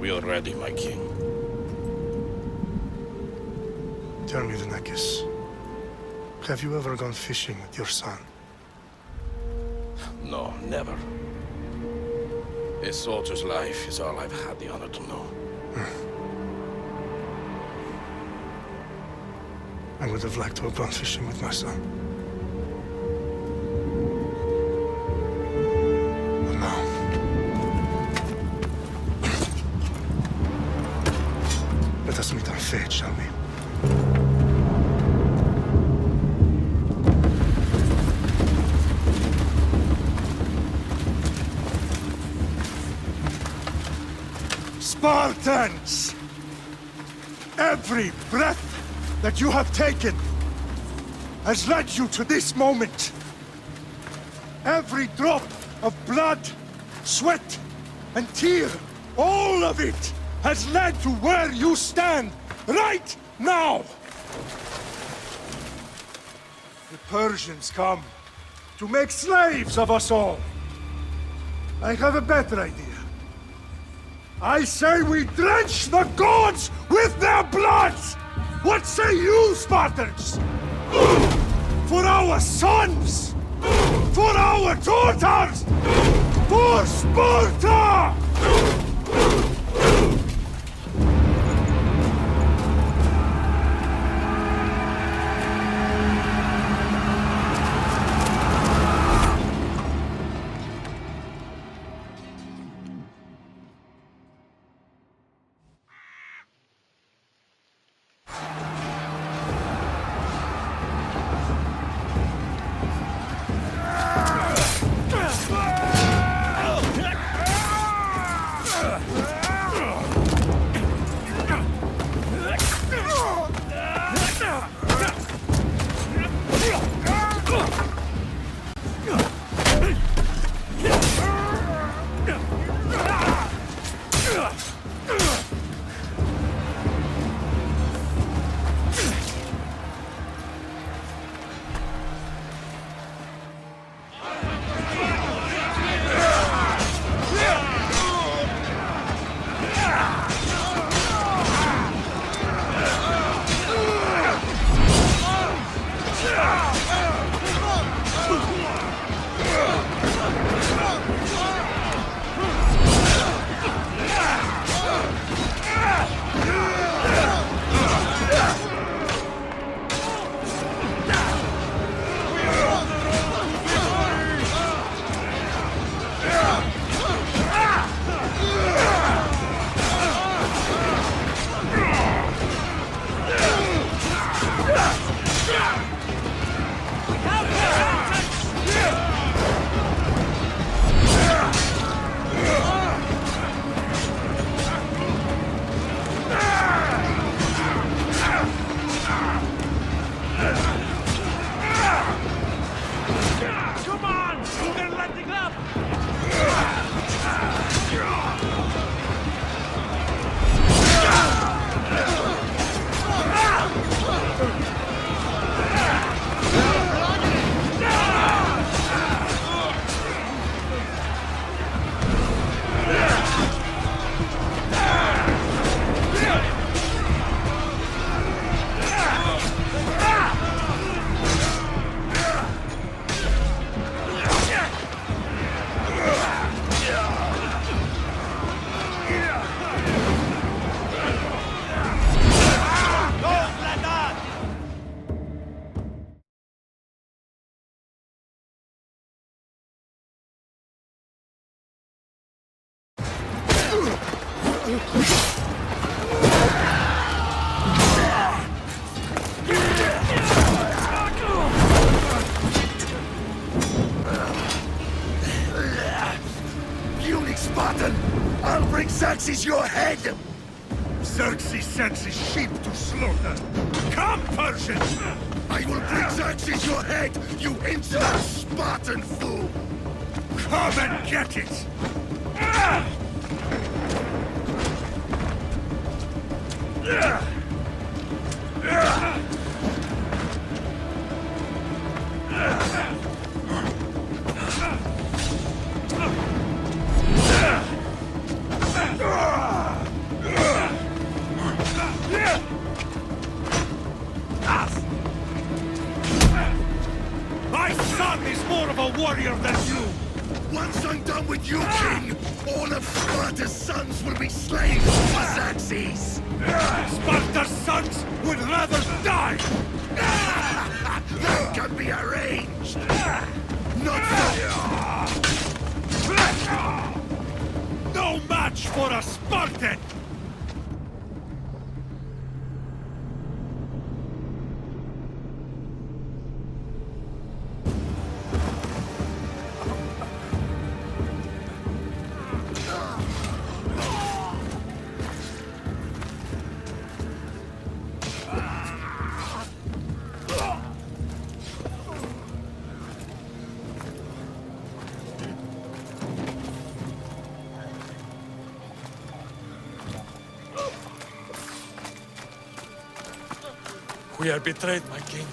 We are ready, my king. Tell me, the Nekis. Have you ever gone fishing with your son? No, never. A soldier's life is all I've had the honor to know. I would have liked to have gone fishing with my son. But now... Let us meet our fate, shall we? Spartans! Every breath that you have taken has led you to this moment. Every drop of blood, sweat, and tear, all of it has led to where you stand right now. The Persians come to make slaves of us all. I have a better idea. I say we drench the gods with their bloods! What say you, Spartans? For our sons! For our daughters! For Sparta! I'll bring Xerxes your head! Xerxes sends his sheep to slaughter. Come, Persians! I will bring Xerxes your head, you insolent Spartan fool! Come and get it! Sparta's sons will be slaves for Xerxes! Sparta's sons would rather die! That can be arranged! Not so... No match for a Spartan! We are betrayed, my king.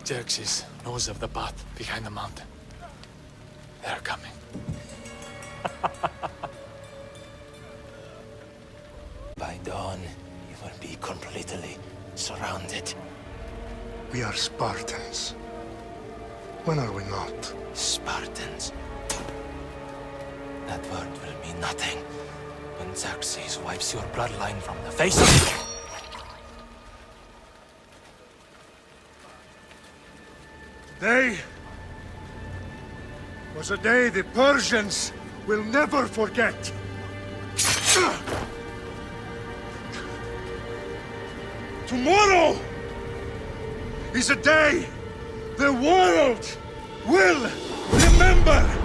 Xerxes knows of the path behind the mountain. They're coming. By dawn, you will be completely surrounded. We are Spartans. When are we not? Spartans. That word will mean nothing when Xerxes wipes your bloodline from the face of the... Today was a day the Persians will never forget. Tomorrow is a day the world will remember.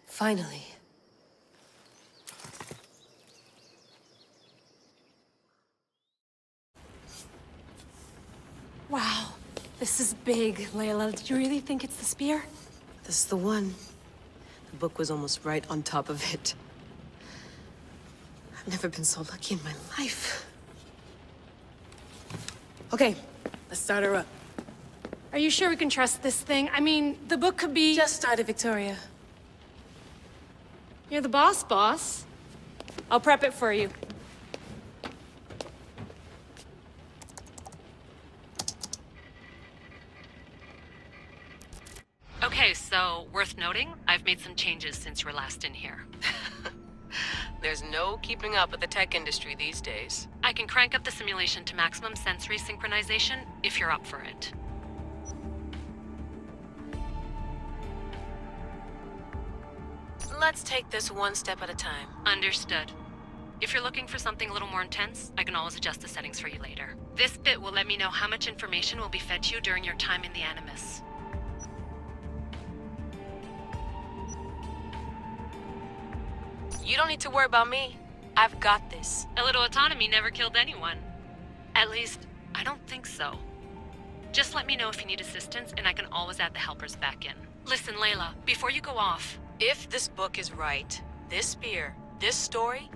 Finally. Wow, this is big, Layla. Did you really think it's the spear? This is the one. The book was almost right on top of it. I've never been so lucky in my life. Okay, let's start her up. Are you sure we can trust this thing? I mean, the book could be... Just started, Victoria. You're the boss. I'll prep it for you. Okay, so worth noting, I've made some changes since you were last in here. There's no keeping up with the tech industry these days. I can crank up the simulation to maximum sensory synchronization if you're up for it. Let's take this one step at a time. Understood. If you're looking for something a little more intense, I can always adjust the settings for you later. This bit will let me know how much information will be fed to you during your time in the Animus. You don't need to worry about me. I've got this. A little autonomy never killed anyone. At least, I don't think so. Just let me know if you need assistance, and I can always add the helpers back in. Listen, Layla, before you go off... If this book is right, this spear, this story,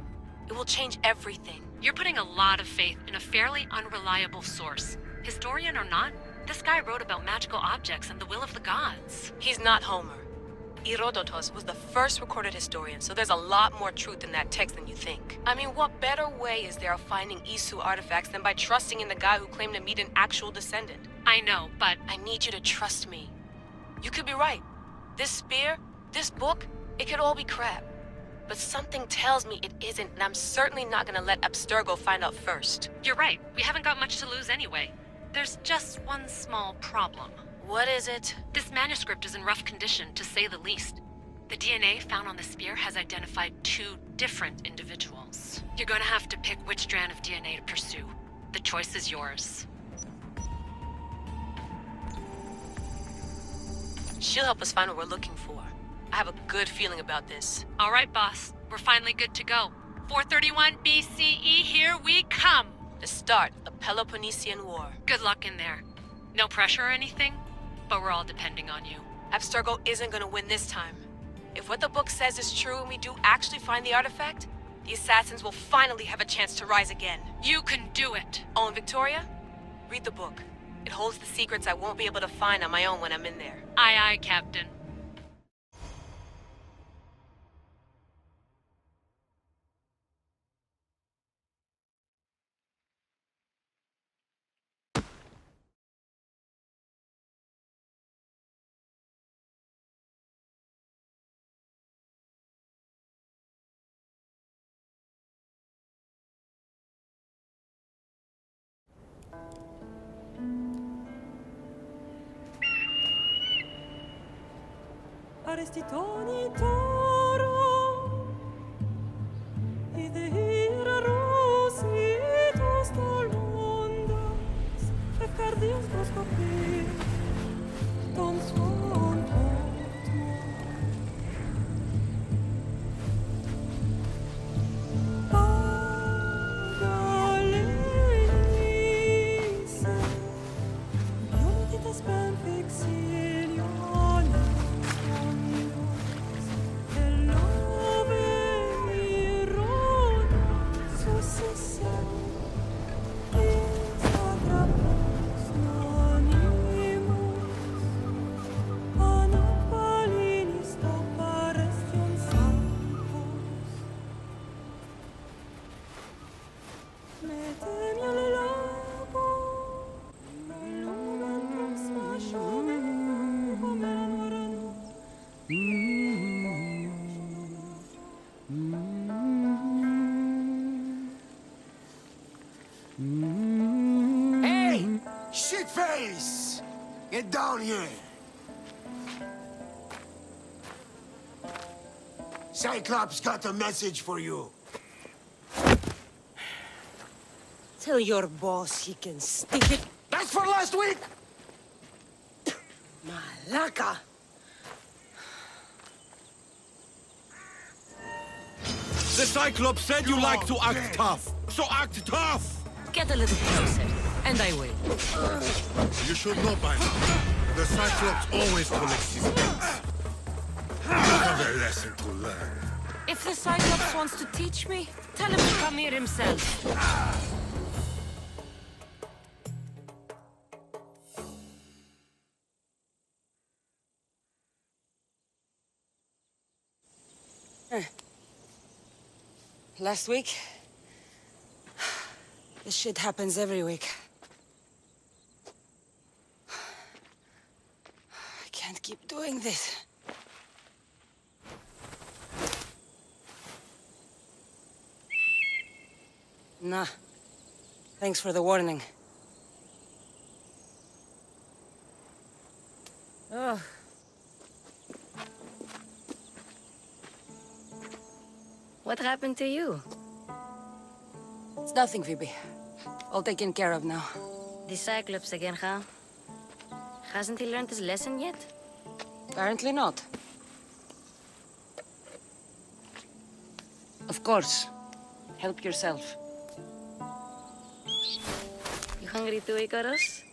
it will change everything. You're putting a lot of faith in a fairly unreliable source. Historian or not, this guy wrote about magical objects and the will of the gods. He's not Homer. Herodotus was the first recorded historian, so there's a lot more truth in that text than you think. I mean, what better way is there of finding Isu artifacts than by trusting in the guy who claimed to meet an actual descendant? I know, but... I need you to trust me. You could be right. This spear, this book, it could all be crap. But something tells me it isn't, and I'm certainly not gonna let Abstergo find out first. You're right. We haven't got much to lose anyway. There's just one small problem. What is it? This manuscript is in rough condition, to say the least. The DNA found on the spear has identified 2 different individuals. You're gonna have to pick which strand of DNA to pursue. The choice is yours. She'll help us find what we're looking for. I have a good feeling about this. All right, boss. We're finally good to go. 431 BCE, here we come! The start of the Peloponnesian War. Good luck in there. No pressure or anything, but we're all depending on you. Abstergo isn't gonna win this time. If what the book says is true and we do actually find the artifact, the assassins will finally have a chance to rise again. You can do it! Oh, and Victoria? Read the book. It holds the secrets I won't be able to find on my own when I'm in there. Aye, aye, Captain. faresti toni toro i de hira rositos tolmondas e cardios proskopir ton svon Hey! Shitface! Get down here! Cyclops got a message for you. Tell your boss he can stick it. That's for last week! Malaka! The Cyclops said you like to act tough, so act tough! Get a little closer, and I will. You should know by now. The Cyclops always collects his things. You have a lesson to learn. If the Cyclops wants to teach me, tell him to come here himself. Last week? This shit happens every week. I can't keep doing this. Nah. Thanks for the warning. Oh. What happened to you? It's nothing, Phoebe. All taken care of now. The Cyclops again, huh? Hasn't he learned his lesson yet? Apparently not. Of course. Help yourself. You hungry too, Icarus?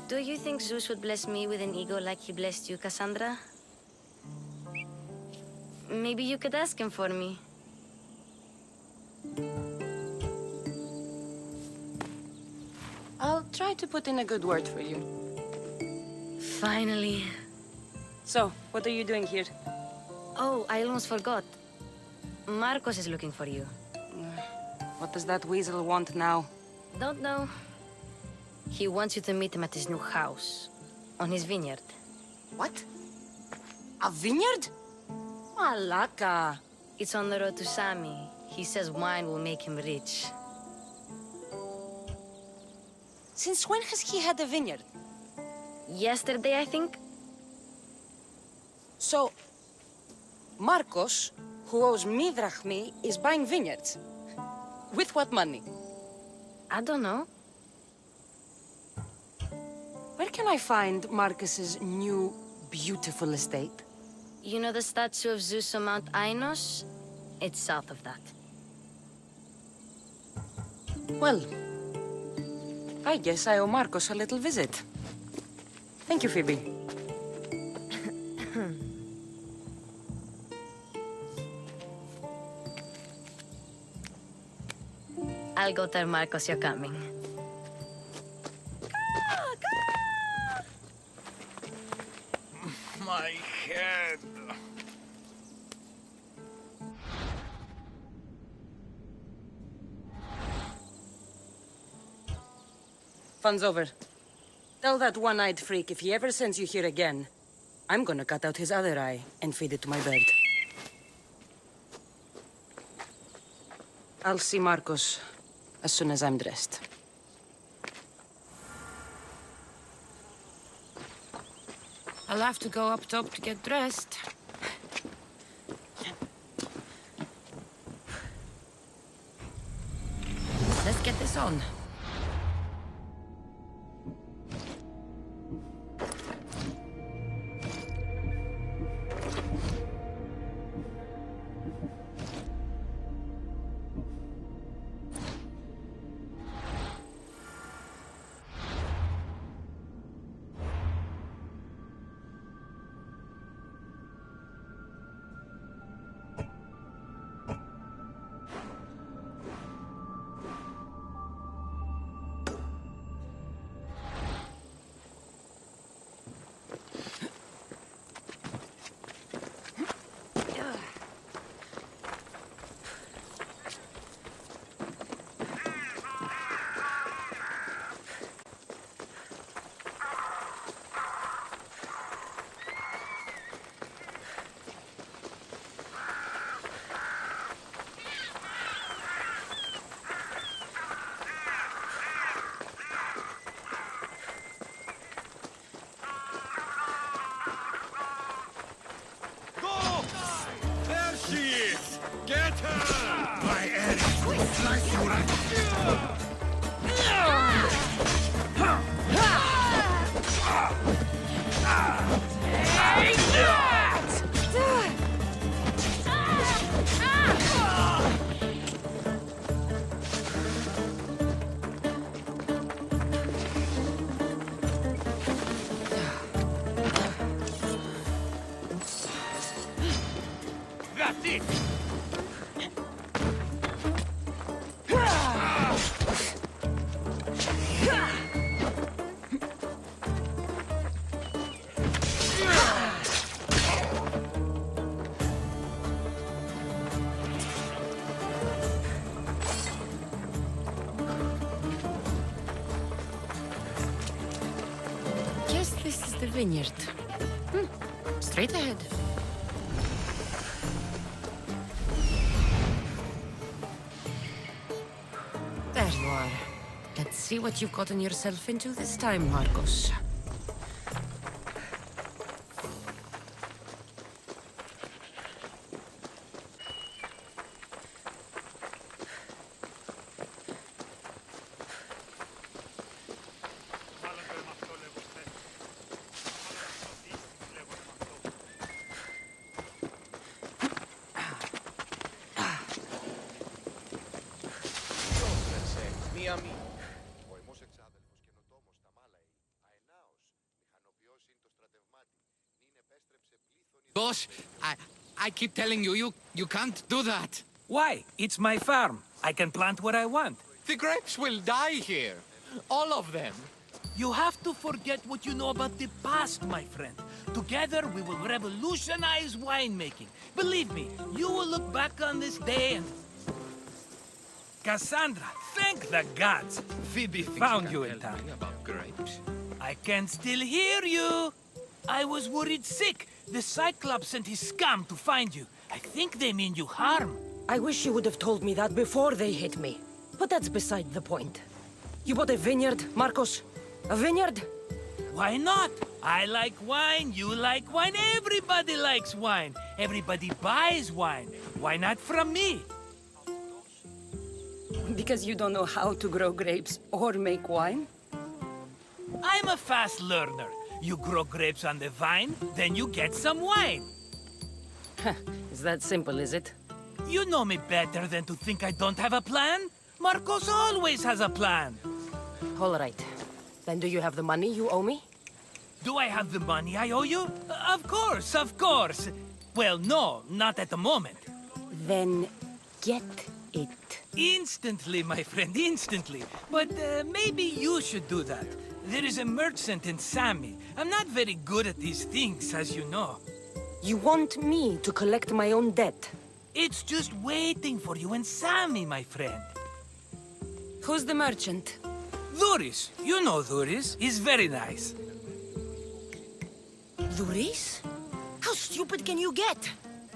Do you think Zeus would bless me with an ego like he blessed you, Cassandra? Maybe you could ask him for me. I'll try to put in a good word for you. Finally. So, what are you doing here? Oh, I almost forgot. Marcos is looking for you. What does that weasel want now? Don't know. He wants you to meet him at his new house. On his vineyard. What? A vineyard? Malaka. It's on the road to Sami. He says wine will make him rich. Since when has he had a vineyard? Yesterday, I think. So, Marcos, who owes me drachmi, is buying vineyards. With what money? I don't know. Where can I find Marcus's new, beautiful estate? You know the statue of Zeus on Mount Ainos? It's south of that. Well, I guess I owe Marcos a little visit. Thank you, Phoebe. I'll go tell Marcos you're coming. My head. Fun's over. Tell that one-eyed freak if he ever sends you here again, I'm gonna cut out his other eye and feed it to my bird. I'll see Marcos as soon as I'm dressed. I'll have to go up top to get dressed. Let's get this on. Get her! My enemies will slice you right. That's it! Guess this is the vineyard. Straight ahead. There you are. Let's see what you've gotten yourself into this time, Marcos. Boss, I keep telling you, you can't do that. Why? It's my farm. I can plant what I want. The grapes will die here. All of them. You have to forget what you know about the past, my friend. Together, we will revolutionize winemaking. Believe me, you will look back on this day and... Cassandra, thank the gods! Phoebe found you in time. About grapes. I can still hear you! I was worried sick. The Cyclops sent his scum to find you. I think they mean you harm. I wish you would have told me that before they hit me. But that's beside the point. You bought a vineyard, Marcos? A vineyard? Why not? I like wine, you like wine, everybody likes wine. Everybody buys wine. Why not from me? Because you don't know how to grow grapes or make wine? I'm a fast learner. You grow grapes on the vine, then you get some wine. Is that simple, is it? You know me better than to think I don't have a plan. Marcos always has a plan. All right. Then do you have the money you owe me? Do I have the money I owe you? Of course, of course. Well, no, not at the moment. Then get it. Instantly, my friend, instantly. But maybe you should do that. There is a merchant in Sammy. I'm not very good at these things, as you know. You want me to collect my own debt? It's just waiting for you in Sammy, my friend. Who's the merchant? Duris. You know Duris. He's very nice. Duris? How stupid can you get?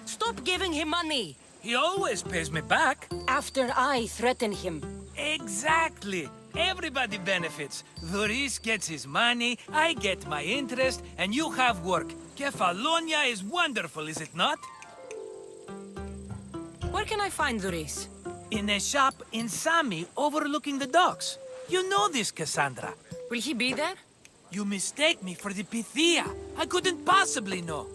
Stop giving him money! He always pays me back. After I threaten him. Exactly. Everybody benefits. Doris gets his money, I get my interest, and you have work. Kefalonia is wonderful, is it not? Where can I find Doris? In a shop in Sami overlooking the docks. You know this, Cassandra. Will he be there? You mistake me for the Pythia. I couldn't possibly know.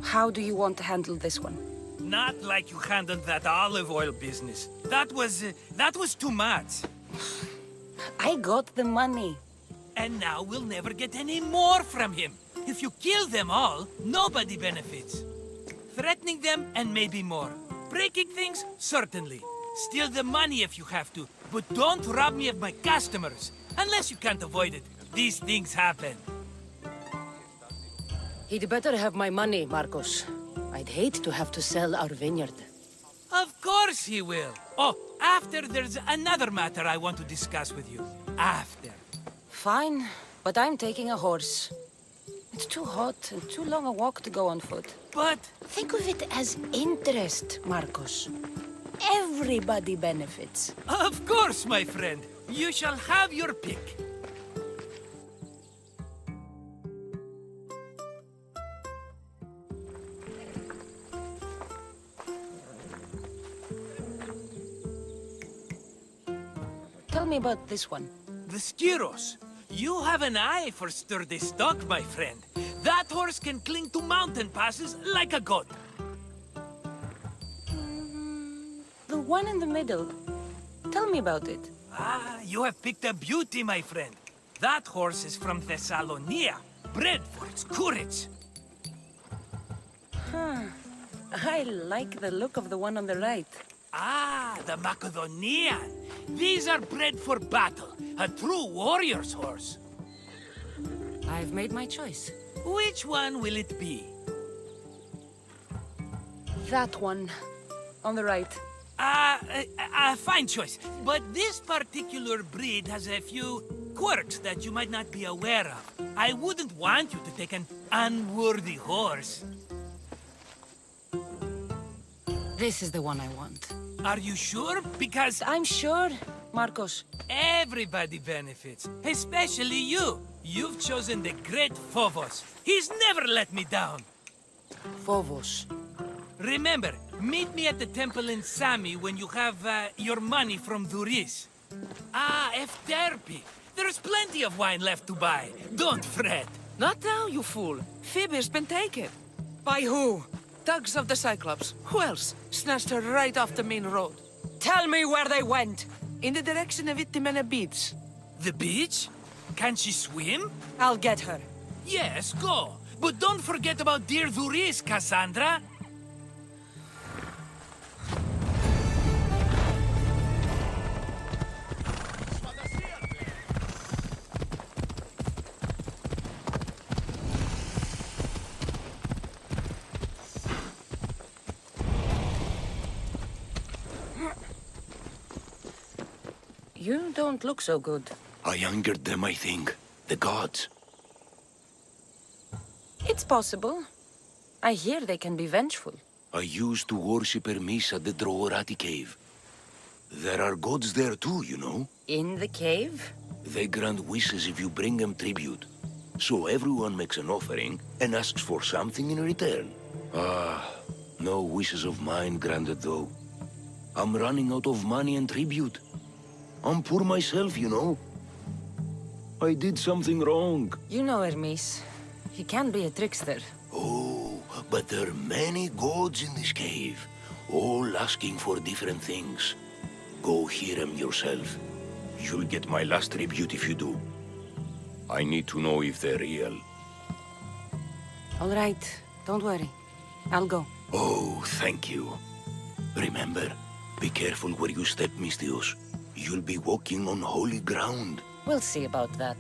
How do you want to handle this one? Not like you handled that olive oil business. That was too much. I got the money. And now we'll never get any more from him. If you kill them all, nobody benefits. Threatening them, and maybe more. Breaking things, certainly. Steal the money if you have to, but don't rob me of my customers. Unless you can't avoid it. These things happen. He'd better have my money, Marcos. I'd hate to have to sell our vineyard. Of course he will. Oh, after there's another matter I want to discuss with you. After. Fine, but I'm taking a horse. It's too hot and too long a walk to go on foot. But... Think of it as interest, Marcos. Everybody benefits. Of course, my friend. You shall have your pick. Tell me about this one. The Skiros. You have an eye for sturdy stock, my friend. That horse can cling to mountain passes like a god. The one in the middle. Tell me about it. Ah, you have picked a beauty, my friend. That horse is from Thessalonia, bred for its courage. I like the look of the one on the right. Ah, the Macedonian. These are bred for battle, a true warrior's horse. I've made my choice. Which one will it be? That one. On the right. Fine choice. But this particular breed has a few quirks that you might not be aware of. I wouldn't want you to take an unworthy horse. This is the one I want. Are you sure? Because I'm sure, Marcos. everybody benefits, especially you. You've chosen the great Phobos. He's never let me down. Phobos. Remember, meet me at the temple in Sami when you have your money from Duris. Ah, Efterpi. There's plenty of wine left to buy. Don't fret. Not now, you fool. Phoebe's been taken. By who? Thugs of the Cyclops. Who else? Snatched her right off the main road. Tell me where they went. In the direction of Itimena Beach. The beach? Can she swim? I'll get her. Yes, go. But don't forget about dear Duris, Cassandra. You don't look so good. I angered them, I think. The gods. It's possible. I hear they can be vengeful. I used to worship Hermes at the Droorati cave. There are gods there too, you know. In the cave? They grant wishes if you bring them tribute. So everyone makes an offering and asks for something in return. Ah, no wishes of mine granted though. I'm running out of money and tribute. I'm poor myself, you know. I did something wrong. You know Hermes. He can be a trickster. Oh, but there are many gods in this cave, all asking for different things. Go hear them yourself. You'll get my last tribute if you do. I need to know if they're real. All right. Don't worry. I'll go. Oh, thank you. Remember, be careful where you step, Mistios. You'll be walking on holy ground. We'll see about that.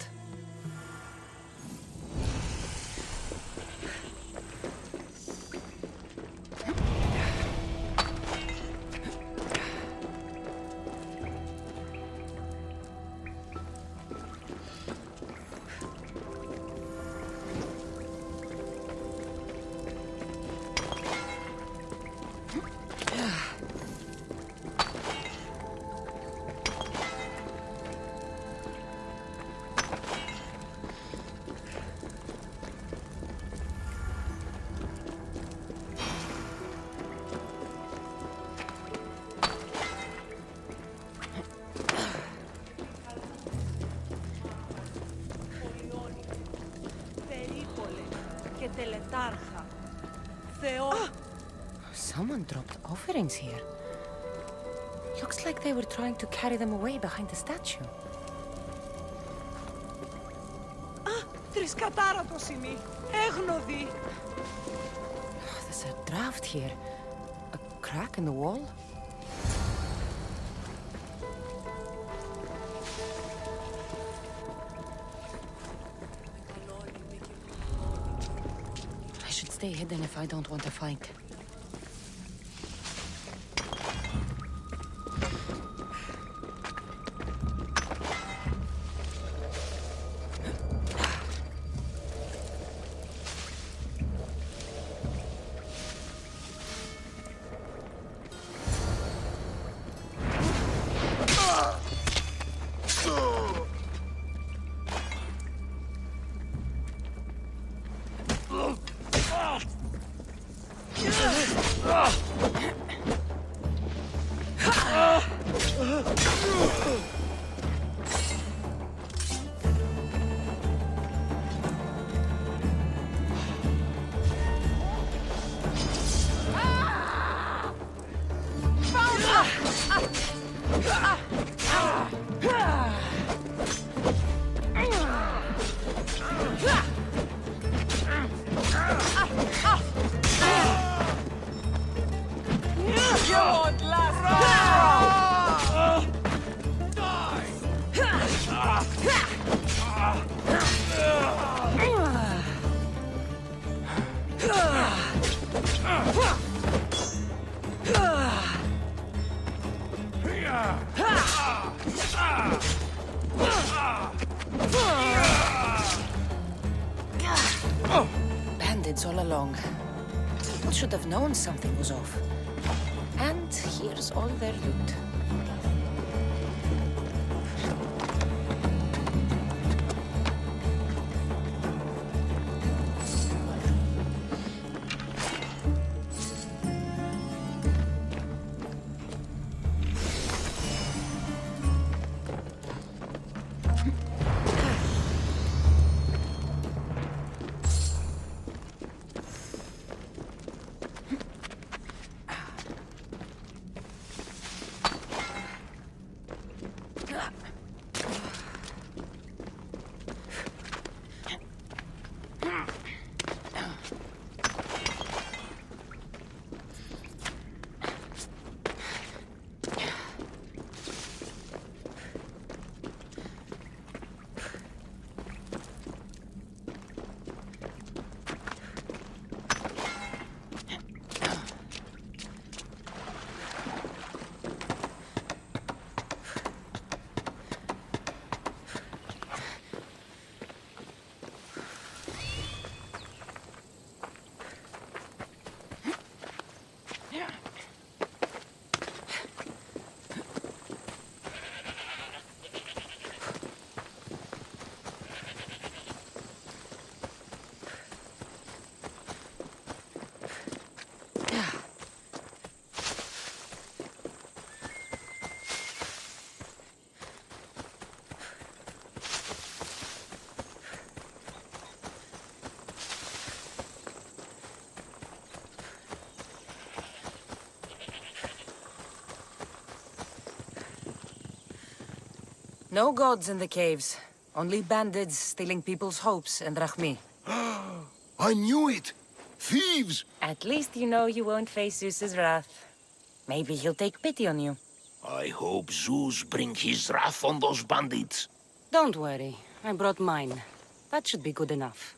Someone dropped offerings here. Looks like they were trying to carry them away behind the statue. Τρισκατάρα το σημεί. Έγνοδη. There's a draft here. A crack in the wall? I should stay hidden if I don't want to fight. Bandits all along. People should have known something was off. And here's all their loot. No gods in the caves. Only bandits stealing people's hopes and Rahmi. I knew it! Thieves! At least you know you won't face Zeus's wrath. Maybe he'll take pity on you. I hope Zeus bring his wrath on those bandits. Don't worry. I brought mine. That should be good enough.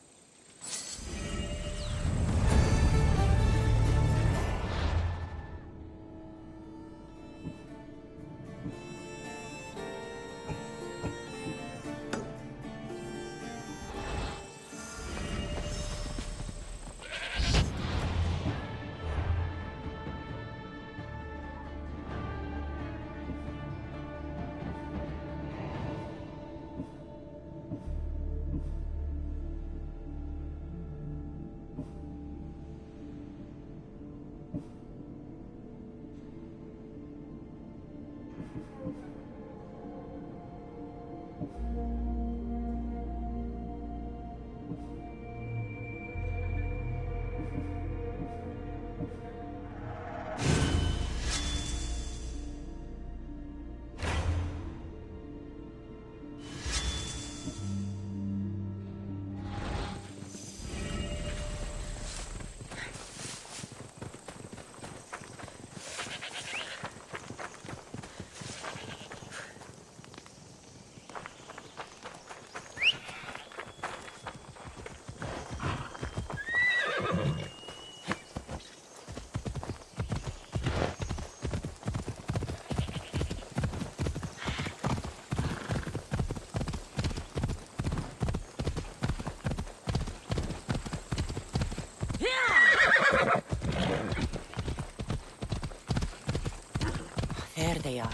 There they are.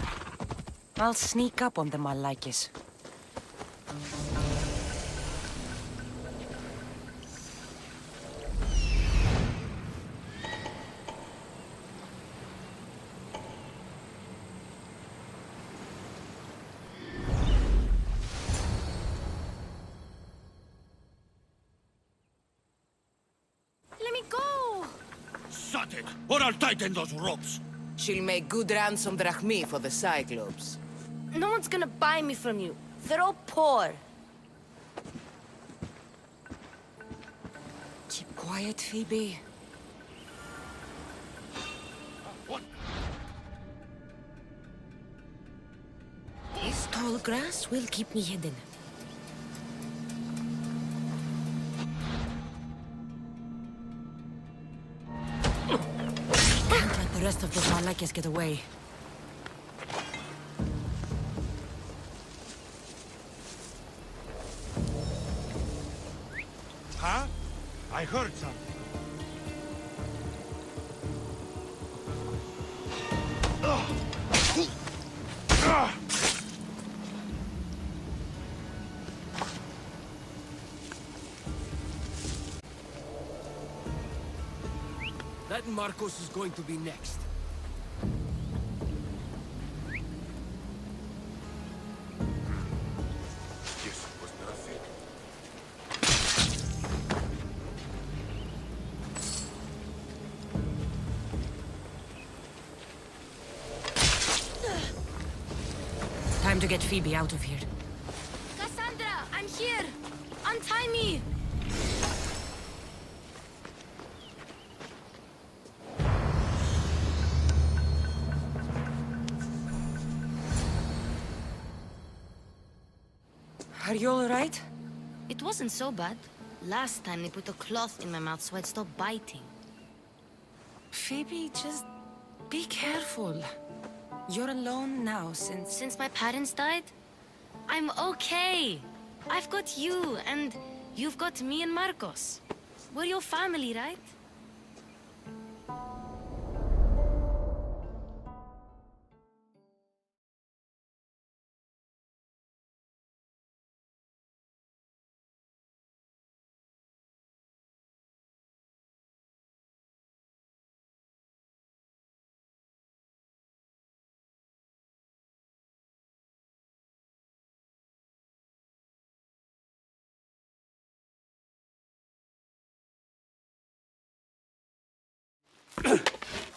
I'll sneak up on them, Malakis. Let me go! Shut it, or I'll tighten those ropes. She'll make good ransom drachmi for the Cyclops. No one's gonna buy me from you. They're all poor. Keep quiet, Phoebe. This tall grass will keep me hidden. Can't let the rest of those Malakis get away. Huh? I heard something. That Marcos is going to be next. Yes, it was nothing. Time to get Phoebe out of here. Cassandra, I'm here! Untie me! Are you all right? It wasn't so bad. Last time they put a cloth in my mouth so I'd stop biting. Phoebe, just be careful. You're alone now Since my parents died? I'm okay. I've got you, and you've got me and Marcos. We're your family, right?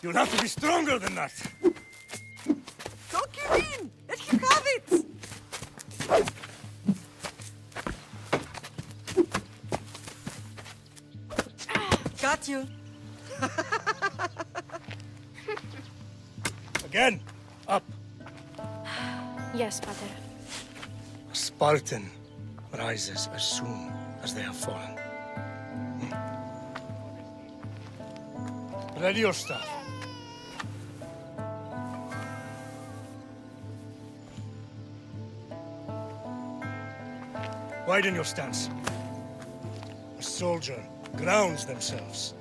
You'll have to be stronger than that. Don't give in! Let him have it! Got you. Again, up. Yes, Pater. A Spartan rises as soon as they have fallen. Ready your staff. Widen your stance. A soldier grounds themselves.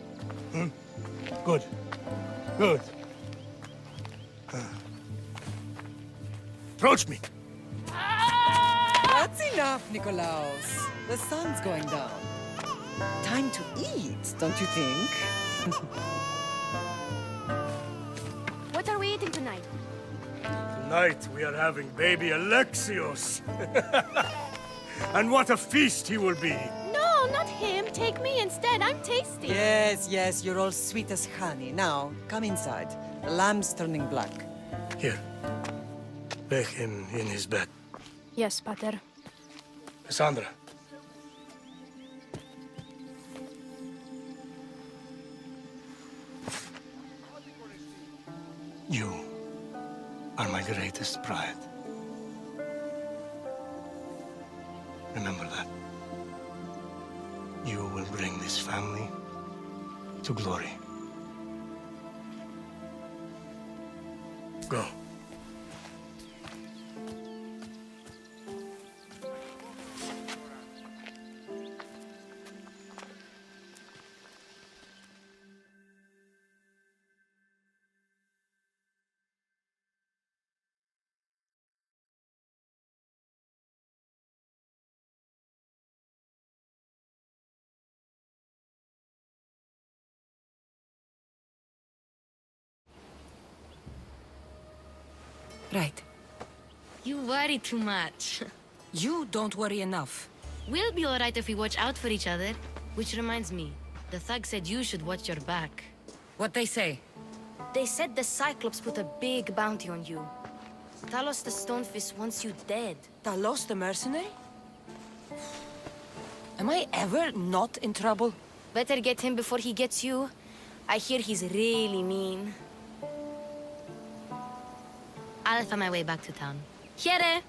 Good. Good. Approach me. That's enough, Nikolaos. The sun's going down. Time to eat, don't you think? What are we eating tonight? Tonight we are having baby Alexios. And what a feast he will be. No, not him. Take me instead. I'm tasty. Yes, you're all sweet as honey. Now, come inside. The lamb's turning black. Here. Lay him in his bed. Yes, Pater. Cassandra. You are my greatest pride. Remember that. You will bring this family to glory. Go. Right. You worry too much. You don't worry enough. We'll be alright if we watch out for each other. Which reminds me, the thug said you should watch your back. What they say? They said the Cyclops put a big bounty on you. Talos the Stonefist wants you dead. Talos the mercenary? Am I ever not in trouble? Better get him before he gets you. I hear he's really mean. I'll find my way back to town. Here!